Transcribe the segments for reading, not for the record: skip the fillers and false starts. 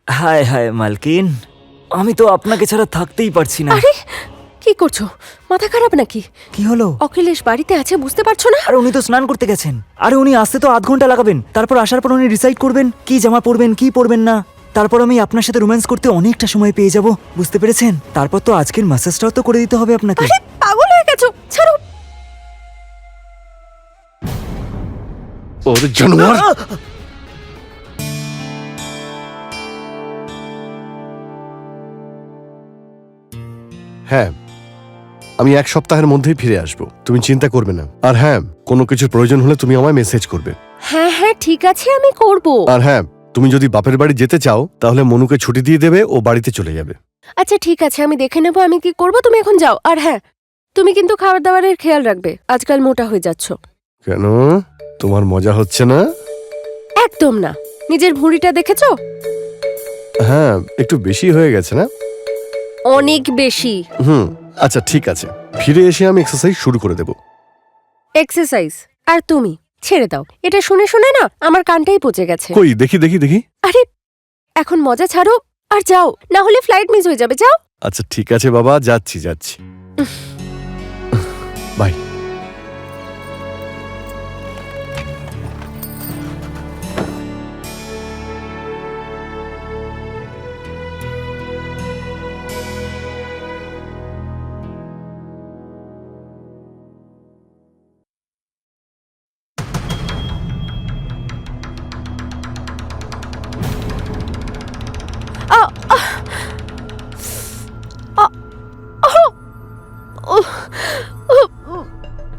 হায় হায় মালকিন, আমি তো আপনাকে ছাড়া থাকতেই পারছি না। আরে কি করছো? মাথা খারাপ নাকি? কি হলো? অখিলেশ বাড়িতে আছে, বুঝতে পারছো না? আরে উনি তো স্নান করতে গেছেন। আরে উনি আসতে তো আধ ঘন্টা লাগাবেন। তারপর আসার পর উনি ডিসাইড করবেন কি জামা পরবেন কি পরবেন না। তারপর আমি আপনার সাথে রোম্যান্স করতে অনেকটা সময় পেয়ে যাব, বুঝতে পেরেছেন? তারপর তো আজকের ম্যাসেজটাও তো করে দিতে হবে আপনাকে। আরে পাগল হয়ে গেছো, ছাড়ো। ওর জানোয়ার! হ্যাঁ, আমি 1 সপ্তাহের মধ্যেই ফিরে আসব, তুমি চিন্তা করবে না। আর হ্যাঁ, কোনো কিছুর প্রয়োজন হলে তুমি আমায় মেসেজ করবে। হ্যাঁ হ্যাঁ ঠিক আছে, আমি করব। আর হ্যাঁ, তুমি যদি বাপের বাড়ি যেতে চাও তাহলে মনুকে ছুটি দিয়ে দেবে, ও বাড়িতে চলে যাবে। আচ্ছা ঠিক আছে, আমি দেখে নেবো আমি কি করব, তুমি এখন যাও। আর হ্যাঁ, তুমি কিন্তু খাবার দাবারের খেয়াল রাখবে, আজকাল মোটা হয়ে যাচ্ছ। কেন, তোমার মজা হচ্ছে না? একদম না। নিজের ভুঁড়িটা দেখেছো? হ্যাঁ, একটু বেশি হয়ে গেছে না? অনেক বেশি। আচ্ছা ঠিক আছে, ফিরে এসে আমি এক্সারসাইজ শুরু করে দেব। এক্সারসাইজ? আর তুমি ছেড়ে দাও, এটা শুনে শুনে না আমার কানটাই পচে গেছে। কই দেখি দেখি দেখি। আরে এখন মজা ছাড়ো আর যাও, না হলে ফ্লাইট মিস হয়ে যাবে। যাও। আচ্ছা ঠিক আছে বাবা, যাচ্ছি যাচ্ছি। বাই।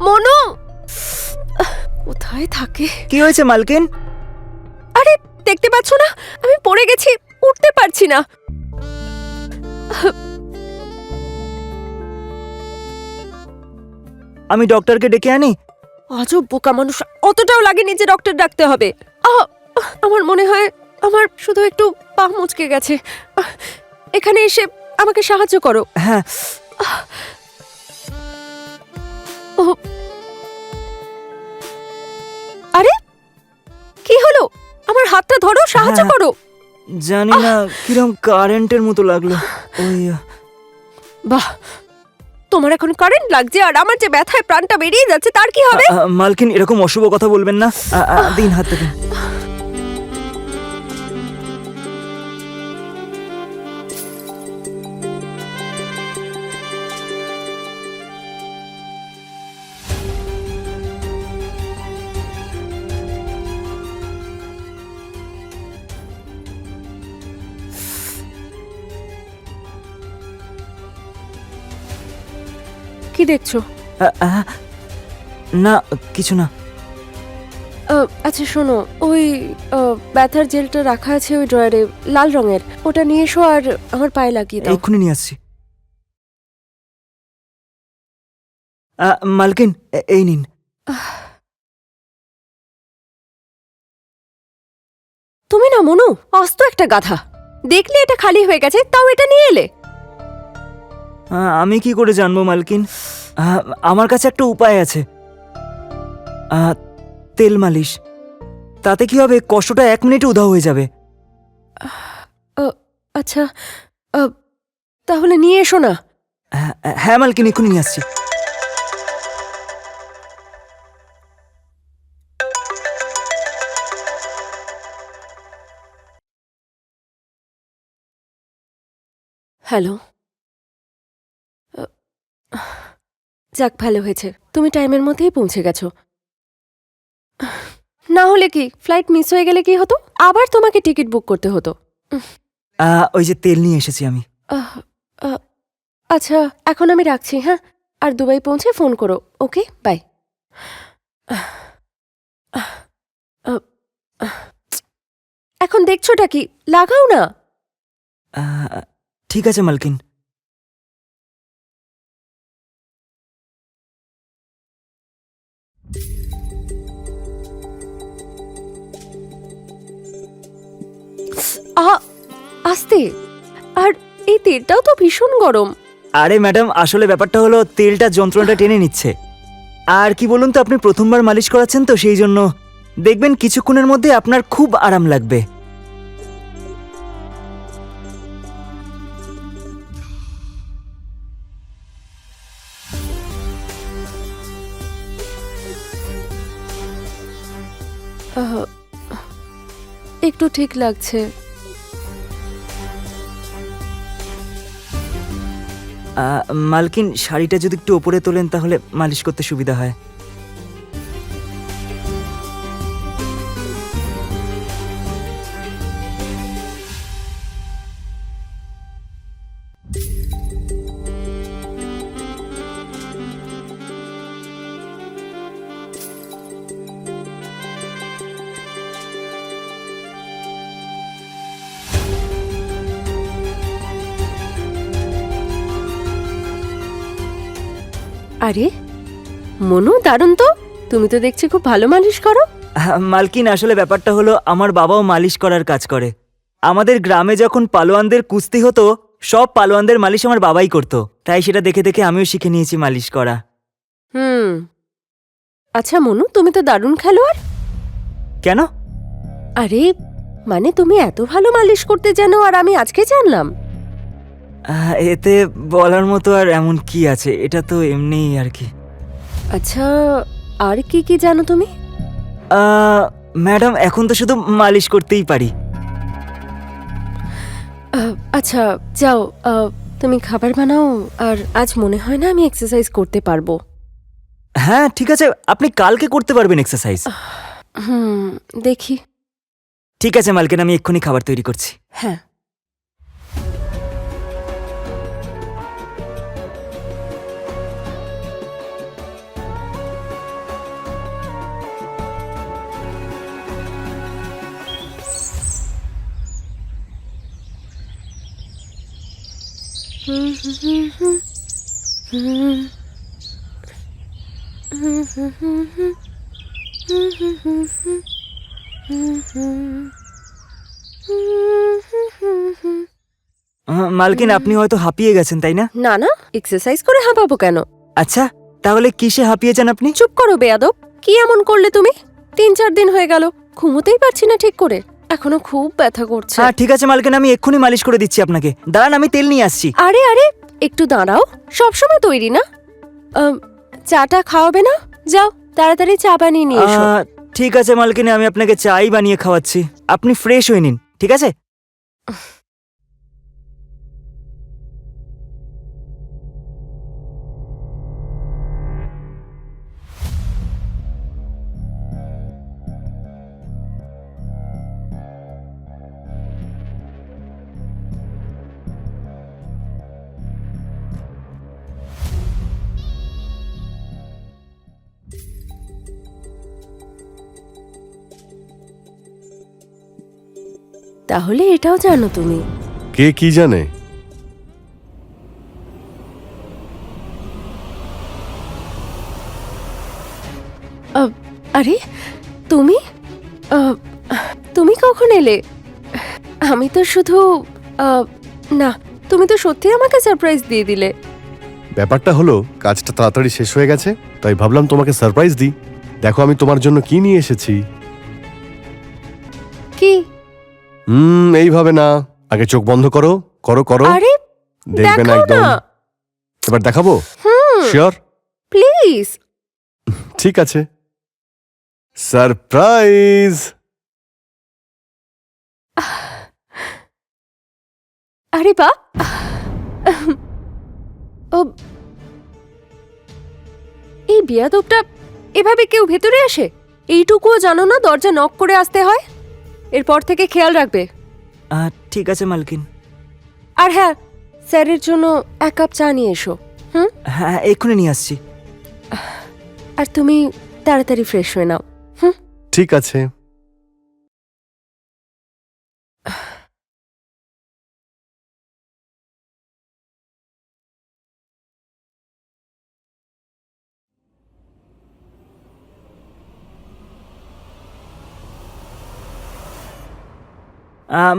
মনু কোথায় থাকে? কি হয়েছে মালকিন? আরে দেখতে পাচ্ছ না, আমি পড়ে গেছি, উঠতে পারছি না। আমি ডক্টরকে ডেকে আনি? আজব বোকা মানুষ, অতটাও লাগেনি যে ডক্টর ডাকতে হবে। আমার মনে হয় আমার শুধু একটু পা মুচকে গেছে। এখানে এসে আমাকে সাহায্য করো। হ্যাঁ। আরে কি হলো? আমার হাতটা ধরো, সাহায্য হ্যাঁ। করো। জানি না কিরম কারেন্টের মতো লাগলো। ওই বাহ, তোমার এখন কারেন্ট লাগছে আর আমার যে ব্যথায় প্রাণটা বেরিয়ে যাচ্ছে তার কি হবে? মালকিন এরকম অশুভ কথা বলবেন না। দিন হাতটা দিন। কি দেখছো? না কিছু না। আচ্ছা শোনো, ওই ব্যথার জেলটা রাখা আছে ওই ড্রয়ারে, লাল রঙের, ওটা নিয়ে এসো আর আমার পায়ে লাগিয়ে দাও। এক্ষুনি নিয়ে আসছি। মালকিন এই নিন। তুমি না মনু, আস্ত একটা গাধা। দেখলে এটা খালি হয়ে গেছে, তাও এটা নিয়ে এলে। আমি কি করে জানবো মালকিন? আমার কাছে একটা উপায় আছে, তেল মালিশ। তাতে কি হবে, কষ্টটা 1 মিনিটে উধাও হয়ে যাবে। আচ্ছা তাহলে নিয়ে এসো না। হ্যাঁ মালকিন, এক্ষুনি নিয়ে আসছি। হ্যালো। যাক ভালো হয়েছে, তুমি টাইমের মধ্যেই পৌঁছে গেছো। না হলে কি ফ্লাইট মিস হয়ে গেলে কি হতো? আবার তোমাকে টিকিট বুক করতে হতো। ওই যে তেল নিয়ে এসেছি আমি। আচ্ছা এখন আমি রাখছি, হ্যাঁ? আর দুবাই পৌঁছে ফোন করো। Okay bye. এখন দেখছোটা কি, লাগাও না। ঠিক আছে মালকিন। আস্তে। আর এই তেলটাও তো ভীষণ গরম। আরে ম্যাডাম, আসলে ব্যাপারটা হলো তেলটা যন্ত্রণাটা টেনে নিচ্ছে। আর কি বলুন তো, আপনি প্রথমবার মালিশ করাচ্ছেন তো সেই জন্য। দেখবেন কিছুক্ষণের মধ্যে আপনার খুব আরাম লাগবে। একটু ঠিক লাগছে। মালকিন, শাড়িটা যদি একটু ওপরে তোলেন তাহলে মালিশ করতে সুবিধা হয়। আরে মনু, দারুণ তো। তুমি তো দেখছি খুব ভালো মালিশ করো। মালকিন, আসলে ব্যাপারটা হলো আমার বাবাও মালিশ করার কাজ করে। আমাদের গ্রামে যখন পালোয়ানদের কুস্তি হতো, সব পালোয়ানদের মালিশ আমার বাবাই করতো, তাই সেটা দেখে দেখে আমিও শিখে নিয়েছি মালিশ করা। আচ্ছা মনু, তুমি তো দারুণ খেলোয়াড়। কেন? আরে মানে তুমি এত ভালো মালিশ করতে জানো আর আমি আজকে জানলাম। এতে বলার মতো আর এমন কি আছে, এটা তো এমনিই আর কি। আচ্ছা আর কি কি জানো তুমি? ম্যাডাম, এখন তো শুধু মালিশ করতেই পারি। আচ্ছা যাও, তুমি খাবার বানাও। আর আজ মনে হয় না আমি এক্সারসাইজ করতে পারবো। হ্যাঁ ঠিক আছে, আপনি কালকে করতে পারবেন এক্সারসাইজ। দেখি। ঠিক আছে মালকিন, আমি এক্ষুনি খাবার তৈরি করছি। হ্যাঁ। মালকিন, আপনি হয়তো হাঁপিয়ে গেছেন, তাই না? না না, এক্সারসাইজ করে হাঁপাবো কেন? আচ্ছা, তাহলে কিসে হাঁপিয়েছেন আপনি? চুপ করো বেয়াদব। কি এমন করলে তুমি? 3-4 দিন হয়ে গেল, ঘুমোতেই পারছি না ঠিক করে। এখনো খুব ব্যথা করছে। হ্যাঁ ঠিক আছে মালকিন, আমি এক্ষুনি মালিশ করে দিচ্ছি আপনাকে। দাঁড়ান, আমি তেল নিয়ে আসছি। আরে আরে একটু দাঁড়াও, সবসময় তৈরি না। চাটা খাওয়াবে না? যাও তাড়াতাড়ি চা বানিয়ে নিয়ে এসো। ঠিক আছে মালকিন, আমি আপনাকে চাই বানিয়ে খাওয়াচ্ছি। আপনি ফ্রেশ হয়ে নিন, ঠিক আছে? তাহলে এটাও জানো তুমি? কে কি জানে? আরে তুমি তুমি কখন এলে? আমি তো শুধু না, তুমি তো সত্যি আমাকে সারপ্রাইজ দিয়ে দিলে। ব্যাপারটা হলো কাজটা তাড়াতাড়ি শেষ হয়ে গেছে, তাই ভাবলাম তোমাকে সারপ্রাইজ দিই। দেখো আমি তোমার জন্য কি নিয়ে এসেছি। কি? এইভাবে না, আগে চোখ বন্ধ করো, করো করো। আরে দেখবে না দেখাও একদম। না। এবার দেখাবো? শিওর? প্লিজ। ঠিক আছে, সারপ্রাইজ। আরে বা, এই বিয়াদবটা এভাবে কেউ ভেতরে আসে? এইটুকুও জানো না দরজা নক করে আসতে হয়? এরপর থেকে খেয়াল রাখবে। ঠিক আছে মালকিন। আর হ্যাঁ, স্যারের জন্য 1 কাপ চা নিয়ে এসো। হ্যাঁ এক্ষুনি নিয়ে আসছি। আর তুমি তাড়াতাড়ি ফ্রেশ হয়ে নাও। ঠিক আছে।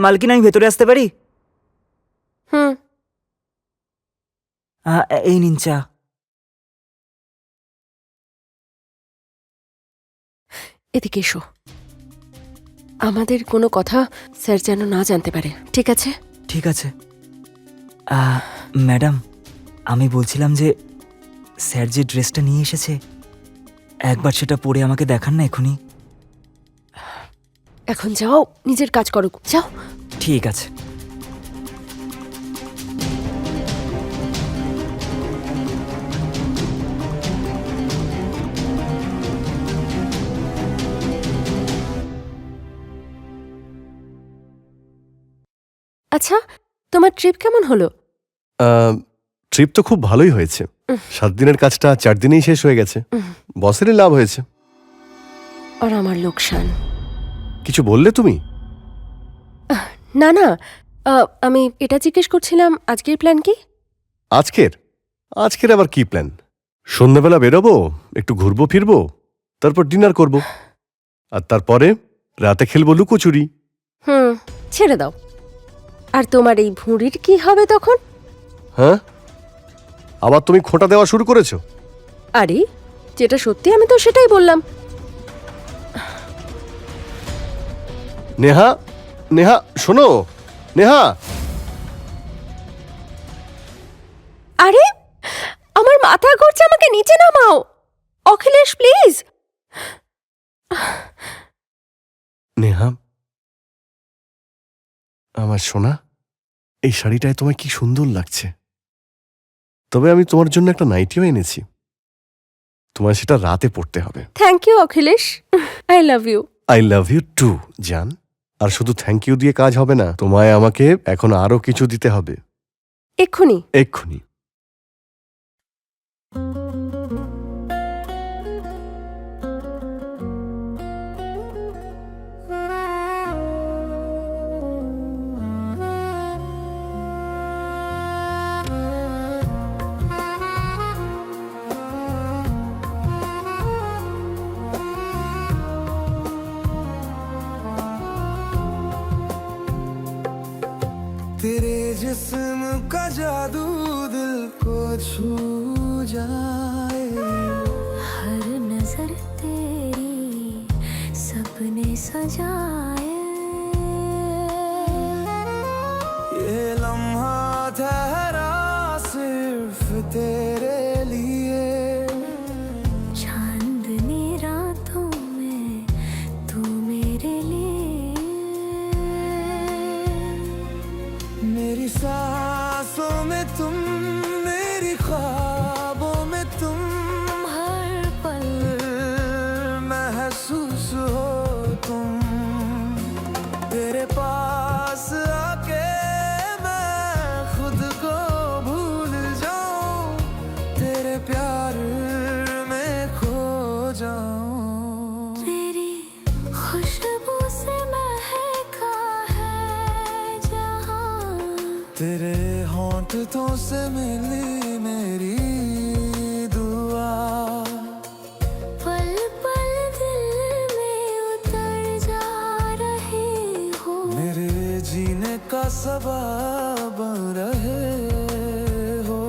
মালকিন, আমি ভেতরে আসতে পারি? এই নিন চা। এদিকে এসো। আমাদের কোনো কথা স্যার যেন না জানতে পারে, ঠিক আছে? ঠিক আছে। ম্যাডাম, আমি বলছিলাম যে স্যার যে ড্রেসটা নিয়ে এসেছে, একবার সেটা পরে আমাকে দেখান না এখনই। এখন যাও, নিজের কাজ করো, যাও। ঠিক আছে। আচ্ছা, তোমার ট্রিপ কেমন হলো? ট্রিপ তো খুব ভালোই হয়েছে। 7 দিনের কাজটা 4 দিনেই শেষ হয়ে গেছে। বসেরই লাভ হয়েছে। আর আমার লোকসান। কিছু বললে তুমি? না না, আমি এটা জিজ্ঞেস করছিলাম আজকের প্ল্যান কি? আজকের আবার কি প্ল্যান? সন্ধ্যাবেলা বেরোবো, একটু ঘুরবো ফিরবো, তারপর ডিনার করব, আর তারপরে রাতে খেলবো লুকোচুরি। ছেড়ে দাও। আর তোমার এই ভুঁড়ির কি হবে তখন? হ্যাঁ, আবার তুমি খোঁটা দেওয়া শুরু করেছো? আরে, যেটা সত্যি আমি তো সেটাই বললাম। নেহা, নেহা শোনো, নেহা। আরে, আমার মাথা ঘুরছে, আমাকে নিচে নামাও। অখিলেশ প্লিজ। নেহা, আমার সোনা, এই শাড়িটায় তোমায় কি সুন্দর লাগছে। তবে আমি তোমার জন্য একটা নাইটিও এনেছি, তোমায় সেটা রাতে পড়তে হবে। Thank you Akhilesh, I love you. I love you too জান। আর শুধু থ্যাংক ইউ দিয়ে কাজ হবে না, তোমায় আমাকে এখন আরো কিছু দিতে হবে। এক্ষুনি? এক্ষুনি। तेरे जिस्म का जादू दिल को छू जाए, हर नजर तेरी सपने सजाए, ये लम्हा ठहरा सिर्फ तेरे लिए, चांदनी रातों में तू मेरे लिए, मेरी सांसों में तुम, मेरी ख्वाबों में तुम, हर पल महसूस हो तुम। तेरे पास आके मैं खुद को भूल जाऊं, तेरे प्यार में खो जाऊं। तेरी खुशबू से महका है जहां, तेरे होंठों से मिली मेरी दुआ, पल पल दिल में उतर जा रही हो, मेरे जीने का सबब बन रहे हो।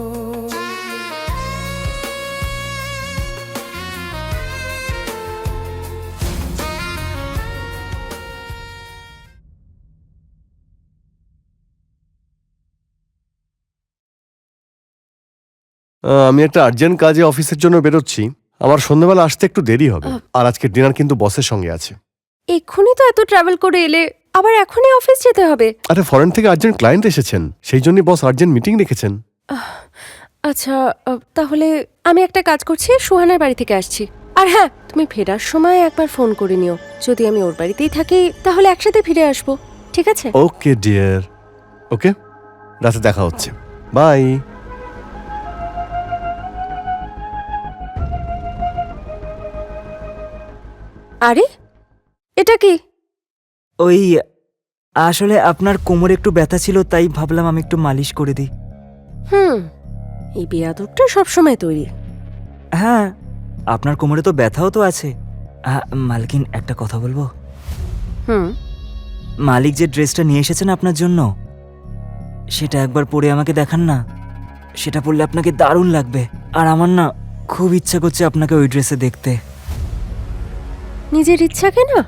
আমি একটা আর্জেন্ট কাজে অফিসের জন্য বেরোচ্ছি, আমার সন্ধ্যাবেলা আসতে একটু দেরি হবে। আর আজকে ডিনার কিন্তু বসের সঙ্গে আছে। এক্ষুনি তো এত ট্রাভেল করে এলে, আবার এখনই অফিস যেতে হবে? আরে ফরেন থেকে আর্জেন্ট ক্লায়েন্ট এসেছেন, সেই জন্যই বস আর্জেন্ট মিটিং রেখেছেন। আচ্ছা, তাহলে আমি একটা কাজ করছি, সুহানার বাড়ি থেকে আসছি। আর হ্যাঁ, তুমি ফেরার সময় একবার ফোন করে নিও। যদি আমি ওর বাড়িতেই থাকি তাহলে একসাথে ফিরে আসবো, ঠিক আছে? ওকে ডিয়ার, ওকে, রাতে দেখা হচ্ছে, বাই। আরে, এটা কি? ওই আসলে আপনার কোমরে একটু ব্যথা ছিল, তাই ভাবলাম আমি একটু মালিশ করে দিই। এই বেয়াদবটা সবসময় তৈরি। হ্যাঁ, আপনার কোমরে তো ব্যথাও তো আছে। মালকিন, একটা কথা বলবো? হুম। মালিক যে ড্রেসটা নিয়ে এসেছেন আপনার জন্য, সেটা একবার পরে আমাকে দেখান না। সেটা পরলে আপনাকে দারুণ লাগবে। আর আমার না খুব ইচ্ছা করছে আপনাকে ওই ড্রেসে দেখতে। নিজের ইচ্ছাকে না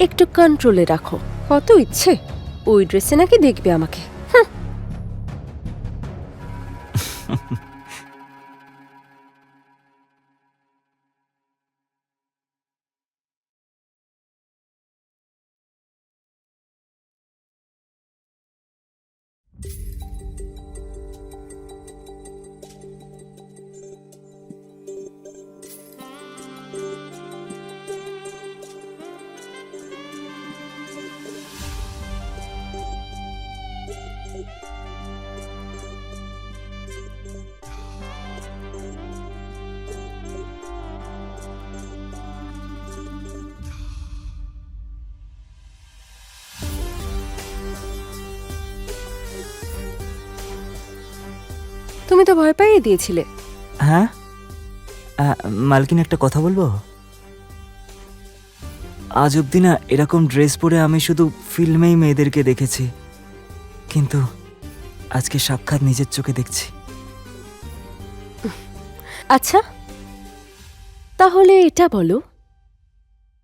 একটু কন্ট্রোলে রাখো। কত ইচ্ছে, ওই ড্রেসে নাকি দেখবে আমাকে। তুমি তো ভয় পাইয়ে দিয়েছিলে। হ্যাঁ মালকিন, একটা কথা বলবো? আজ অব্দি না এরকম ড্রেস পরে আমি শুধু ফিল্মেই মেয়েদেরকে দেখেছি, কিন্তু আজকে সাক্ষাৎ নিজের চোখে দেখছি। আচ্ছা, তাহলে এটা বলো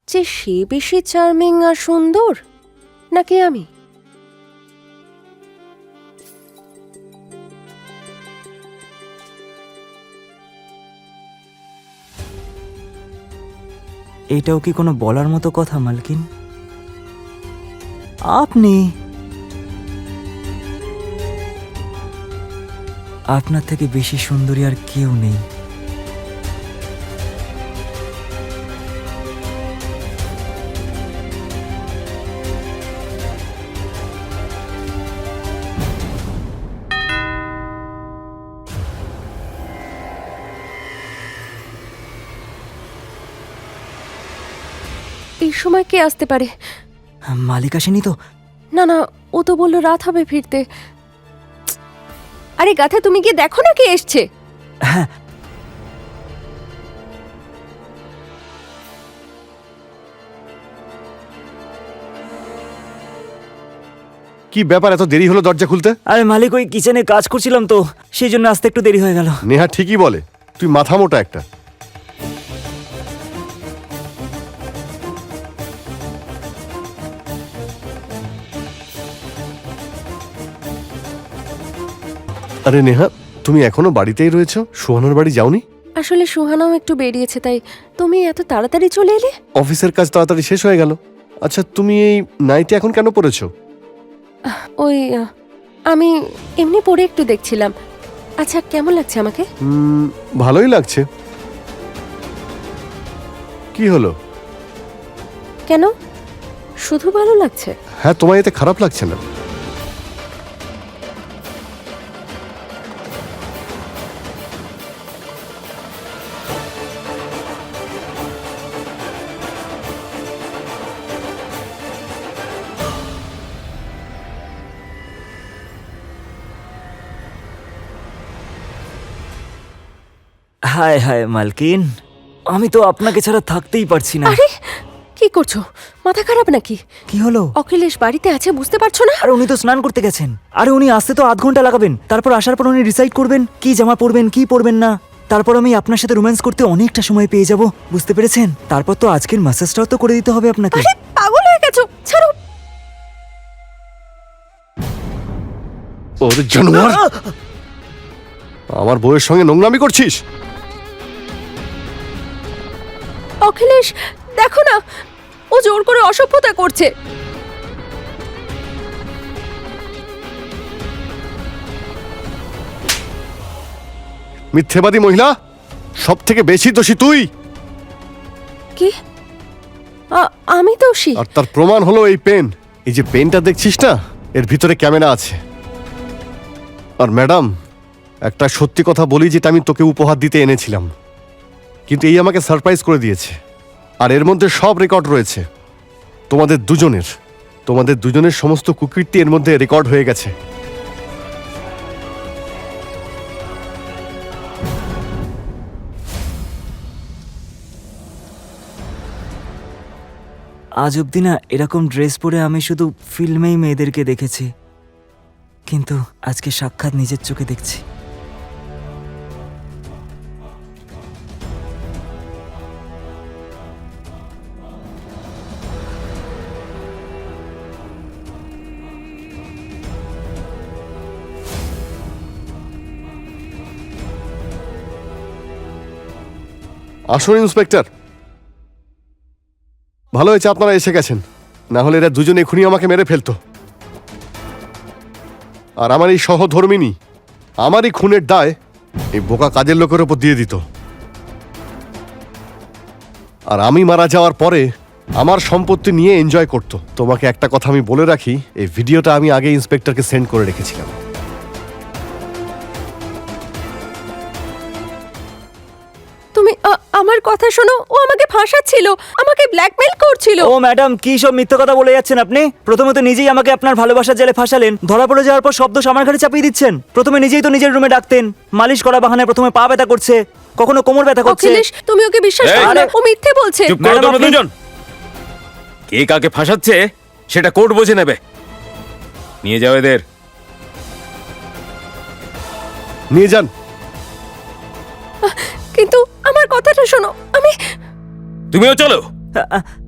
যে সে বেশি চার্মিং আর সুন্দর নাকি আমি? এটাও কি কোনো বলার মতো কথা মালকিন? আপনি আপনার থেকে বেশি সুন্দরী আর কেউ নেই। এই সময় কে আসতে পারে? মালিক আসেনি তো? না না, ও তো বললো রাত হবে ফিরতে। আরে গাথা, তুমি গিয়ে দেখো না কে এসছে। হ্যাঁ, কি ব্যাপার, এত দেরি হলো দরজা খুলতে? আরে মালিক, ওই কিচেনে কাজ করছিলাম তো, সেই জন্য আসতে একটু দেরি হয়ে গেল। নেহা ঠিকই বলে, তুই মাথা মোটা একটা। আরে নেহা, তুমি এখনো বাড়িতেই রয়েছো? সুহানার বাড়ি যাওনি? আসলে সুহানাও একটু বেরিয়েছে, তাই তুমি এত তাড়াতাড়ি চলে এলে? অফিসের কাজ তাড়াতাড়ি শেষ হয়ে গেল। আচ্ছা, তুমি এই নাইটি এখন কেন পরেছো? ওই আমি এমনি পরে একটু দেখছিলাম। আচ্ছা, কেমন লাগছে আমাকে? ভালোই লাগছে। কি হলো? কেন, শুধু ভালো লাগছে? হ্যাঁ, তোমার এতে খারাপ লাগছে না? হায় হায় মালকিন, আমি তো আপনাকে ছাড়া থাকতেই পারছি না। আরে কি করছো? মাথা খারাপ নাকি? কি হলো? অখিলেশ বাড়িতে আছে, বুঝতে পারছো না? আর উনি তো স্নান করতে গেছেন। আরে উনি আসতে তো আধ ঘন্টা লাগাবেন, তারপর আসার পর উনি ডিসাইড করবেন কি জামা পরবেন কি পরবেন না। তারপর আমি আপনার সাথে রোম্যান্স করতে অনেকটা সময় পেয়ে যাব, বুঝতে পেরেছেন? তারপর তো আজকের ম্যাসাজটাও তো করে দিতে হবে আপনাকে। আরে পাগল হয়ে গেছো, ছাড়ো। ওরে জানোয়ার, আমার বউয়ের সঙ্গে নোংরামি করছিস? অখিলেশ, দেখো না, ও জোর করে অসভ্যতা করছে। মিথ্যেবাদী মহিলা, সব থেকে বেশি দোষী তুই। কি? আমি দোষী? আর তার প্রমাণ হলো এই পেন। এই যে পেনটা দেখছিস না, এর ভিতরে ক্যামেরা আছে। আর ম্যাডাম, একটা সত্যি কথা বলি, যেটা আমি তোকে উপহার দিতে এনেছিলাম, কিন্তু এই আমাকে সারপ্রাইজ করে দিয়েছে। আর এর মধ্যে সব রেকর্ড রয়েছে তোমাদের দুজনের সমস্ত কুকীর্তি এর মধ্যে রেকর্ড হয়ে গেছে। আজ অব্দি না এরকম ড্রেস পরে আমি শুধু ফিল্মেই মেয়েদেরকে দেখেছি, কিন্তু আজকে সাক্ষাৎ নিজের চোখে দেখছি। আসুন ইন্সপেক্টর, ভালো হয়েছে আপনারা এসে গেছেন, না হলে এরা দুজনে এখনই আমাকে মেরে ফেলতো। আর আমার এই সহধর্মিনী আমারই খুনের দায় এই বোকা কাজের লোকের ওপর দিয়ে দিত। আর আমি মারা যাওয়ার পরে আমার সম্পত্তি নিয়ে এনজয় করত। তোমাকে একটা কথা আমি বলে রাখি, এই ভিডিওটা আমি আগে ইন্সপেক্টরকে সেন্ড করে রেখেছিলাম। তুমি আমার কথা শোনো, ও আমাকে ফাঁসাচ্ছিল, আমাকে ব্ল্যাকমেল করছিল। ও ম্যাডাম, কি সব মিথ্যে কথা বলে যাচ্ছেন আপনি? প্রথমে তো নিজেই আমাকে আপনার ভালোবাসার জালে ফাঁসালেন, ধরা পড়ে যাওয়ার পর শব্দ আমার ঘাড়ে চাপিয়ে দিচ্ছেন। প্রথমে নিজেই তো নিজের রুমে ডাকতেন, মালিশ করা বাহানায় প্রথমে পা ব্যথা করছে, কখনো কোমর ব্যথা করছে। অখিলেশ, তুমি ওকে বিশ্বাস এই! করো না, ও মিথ্যে বলছে। চুপ করো ম্যাডাম, তোমরা আপনি- দুজন। কে কাকে ফাঁসাচ্ছে সেটা কোর্ট বুঝে নেবে। নিয়ে যাও এদের। নিয়ে যান। কিন্তু আমার কথাটা শোনো, আমি তুমিও চলো। আ- আ-